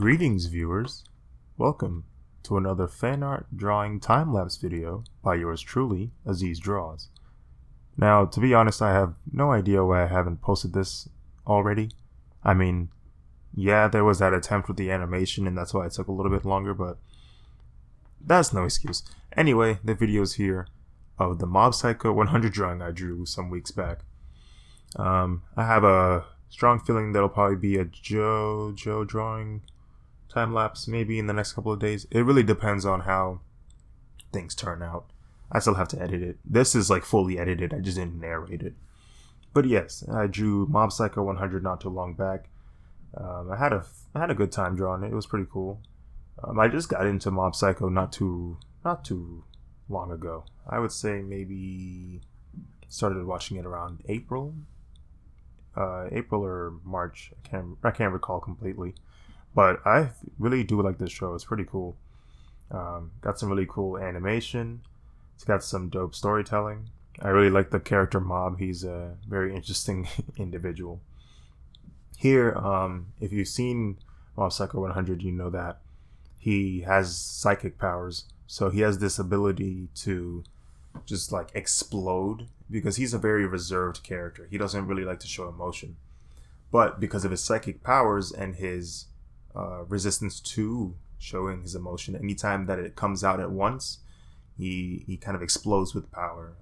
Greetings, viewers. Welcome to another fan art drawing time-lapse video by yours truly, Aziz Draws. Now, to be honest, I have no idea why I haven't posted this already. I mean, yeah, there was that attempt with the animation and that's why it took a little bit longer, but that's no excuse. Anyway, the video's here of the Mob Psycho 100 drawing I drew some weeks back. I have a strong feeling that'll probably be a Joe drawing time lapse maybe in the next couple of days. It really depends on how things turn out. I still have to edit it. This is like fully edited, I just didn't narrate it. But yes, I drew Mob Psycho 100 not too long back. I had a good time drawing it. It was pretty cool. I just got into Mob Psycho not too long ago. I would say maybe started watching it around April or March. I can't recall completely. But I really do like this show. It's pretty cool. Got some really cool animation. It's got some dope storytelling. I really like the character Mob. He's a very interesting individual. Here, if you've seen Mob Psycho 100, you know that he has psychic powers. So he has this ability to just like explode because he's a very reserved character. He doesn't really like to show emotion. But because of his psychic powers and his resistance to showing his emotion, anytime that it comes out at once, he kind of explodes with power.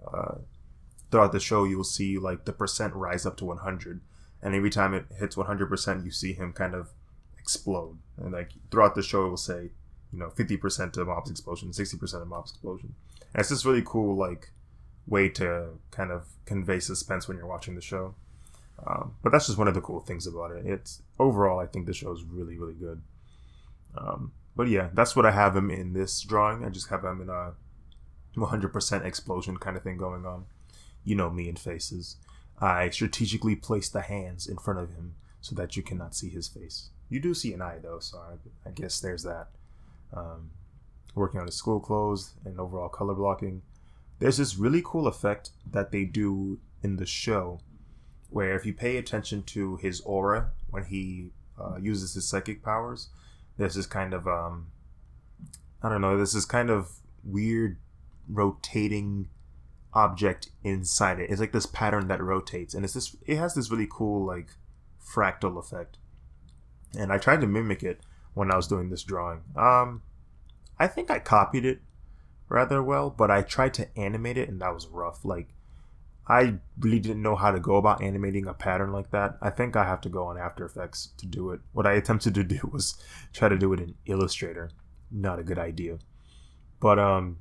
Throughout the show, you'll see like the percent rise up to 100, and every time it hits 100%, you see him kind of explode. And like throughout the show, it will say, 50% of Mob's explosion, 60% of Mob's explosion. And it's this really cool like way to kind of convey suspense when you're watching the show. But that's just one of the cool things about it. It's overall, I think the show is really, really good. But yeah, that's what I have him in this drawing. I just have him in a 100% explosion kind of thing going on. You know me and faces. I strategically place the hands in front of him so that you cannot see his face. You do see an eye though, so I guess there's that. Working on his school clothes and overall color blocking. There's this really cool effect that they do in the show where if you pay attention to his aura when he uses his psychic powers, there's this kind of there's this kind of weird rotating object inside it. It's like this pattern that rotates, and it has this really cool like fractal effect. And I tried to mimic it when I was doing this drawing. I think I copied it rather well, but I tried to animate it and that was rough. Like I really didn't know how to go about animating a pattern like that. I think I have to go on After Effects to do it. What I attempted to do was try to do it in Illustrator. Not a good idea. But I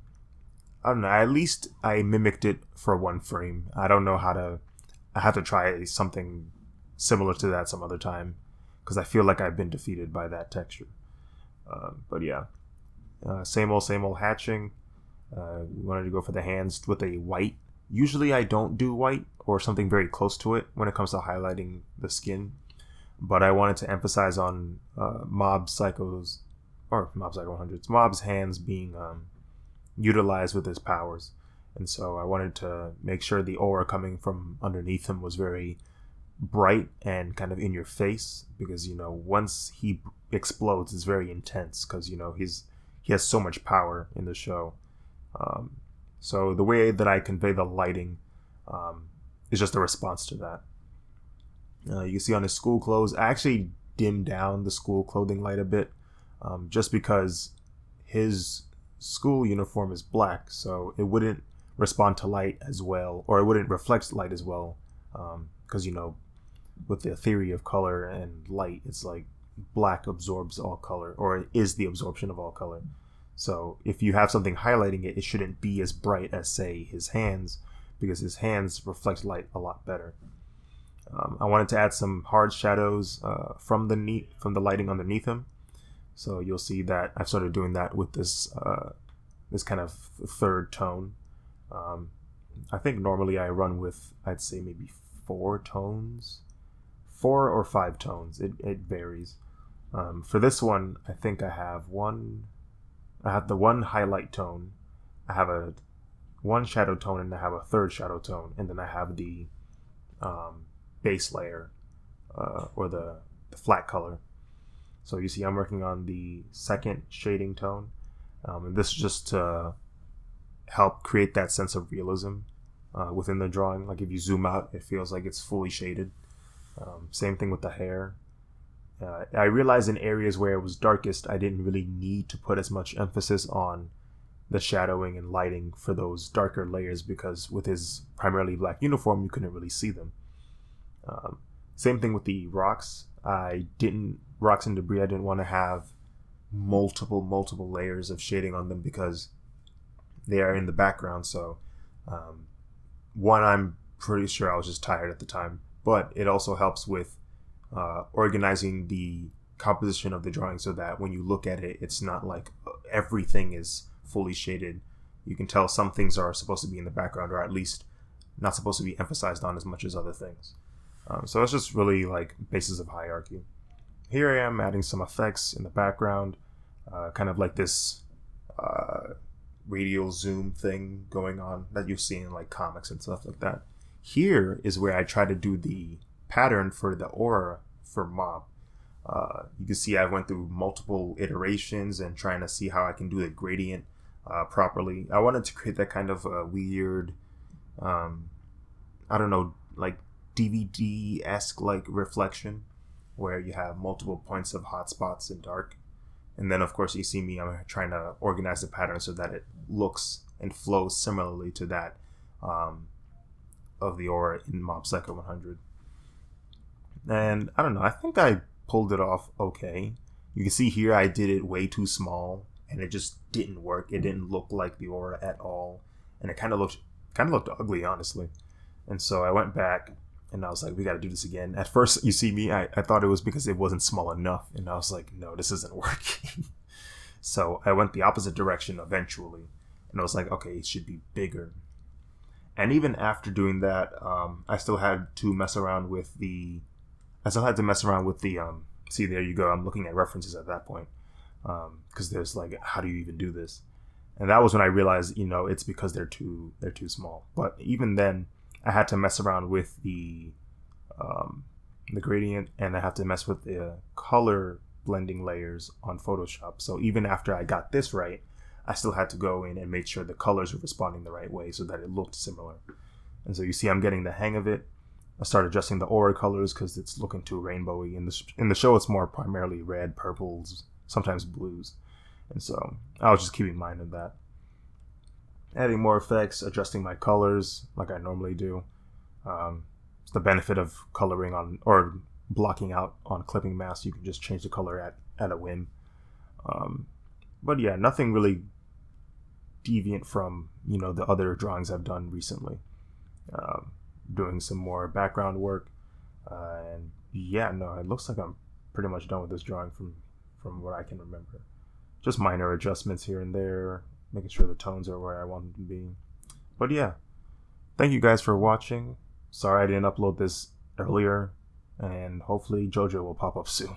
don't know. At least I mimicked it for one frame. I don't know how to. I have to try something similar to that some other time because I feel like I've been defeated by that texture. But yeah, same old hatching. We wanted to go for the hands with a white. Usually I don't do white or something very close to it when it comes to highlighting the skin, but I wanted to emphasize on Mob Psycho 100's Mob's hands being utilized with his powers, and so I wanted to make sure the aura coming from underneath him was very bright and kind of in your face because once he explodes, it's very intense because he has so much power in the show. So the way that I convey the lighting is just a response to that. You can see on his school clothes, I actually dimmed down the school clothing light a bit just because his school uniform is black, so it wouldn't respond to light as well, or it wouldn't reflect light as well because with the theory of color and light, it's like black absorbs all color, or it is the absorption of all color. So if you have something highlighting it, it shouldn't be as bright as, say, his hands, because his hands reflect light a lot better. I wanted to add some hard shadows from the lighting underneath him. So you'll see that I've started doing that with this kind of third tone. I think normally I run with, I'd say maybe 4 or 5 tones. It varies. For this one, I think I have the one highlight tone, I have one shadow tone, and I have a third shadow tone, and then I have the base layer or the flat color. So you see I'm working on the second shading tone, and this is just to help create that sense of realism within the drawing. Like if you zoom out, it feels like it's fully shaded. Same thing with the hair. I realized in areas where it was darkest, I didn't really need to put as much emphasis on the shadowing and lighting for those darker layers, because with his primarily black uniform, you couldn't really see them. Same thing with the rocks. Rocks and debris, I didn't want to have multiple layers of shading on them because they are in the background. So one, I'm pretty sure I was just tired at the time, but it also helps with organizing the composition of the drawing so that when you look at it, it's not like everything is fully shaded. You can tell some things are supposed to be in the background, or at least not supposed to be emphasized on as much as other things. So it's just really like basis of hierarchy. Here I am adding some effects in the background, kind of like this radial zoom thing going on that you see in like comics and stuff like that. Here is where I try to do the pattern for the aura for Mob. You can see I went through multiple iterations and trying to see how I can do the gradient properly. I wanted to create that kind of weird, I don't know, like DVD-esque like reflection where you have multiple points of hot spots and dark. And then of course you see me, I'm trying to organize the pattern so that it looks and flows similarly to that of the aura in Mob Psycho 100. And I don't know, I think I pulled it off okay. You can see here I did it way too small and it just didn't work. It didn't look like the aura at all, and it kind of looked ugly, honestly. And so I went back and I was like, we got to do this again. At first, you see me, I thought it was because it wasn't small enough, and I was like, no, this isn't working. So I went the opposite direction eventually, and I was like, okay, it should be bigger. And even after doing that, I still had to mess around with the see, there you go, I'm looking at references at that point, because there's like, how do you even do this? And that was when I realized, it's because they're too small. But even then, I had to mess around with the gradient, and I have to mess with the color blending layers on Photoshop. So even after I got this right, I still had to go in and make sure the colors were responding the right way so that it looked similar. And so you see I'm getting the hang of it. I started adjusting the aura colors because it's looking too rainbowy. In the show, it's more primarily red, purples, sometimes blues. And so I was just keeping mind of that. Adding more effects, adjusting my colors like I normally do. It's the benefit of coloring on or blocking out on clipping mask. You can just change the color at a whim. But yeah, nothing really deviant from the other drawings I've done recently. Doing some more background work, and yeah, no, it looks like I'm pretty much done with this drawing from what I can remember. Just minor adjustments here and there, making sure the tones are where I want them to be. But yeah, thank you guys for watching. Sorry I didn't upload this earlier, and hopefully JoJo will pop up soon.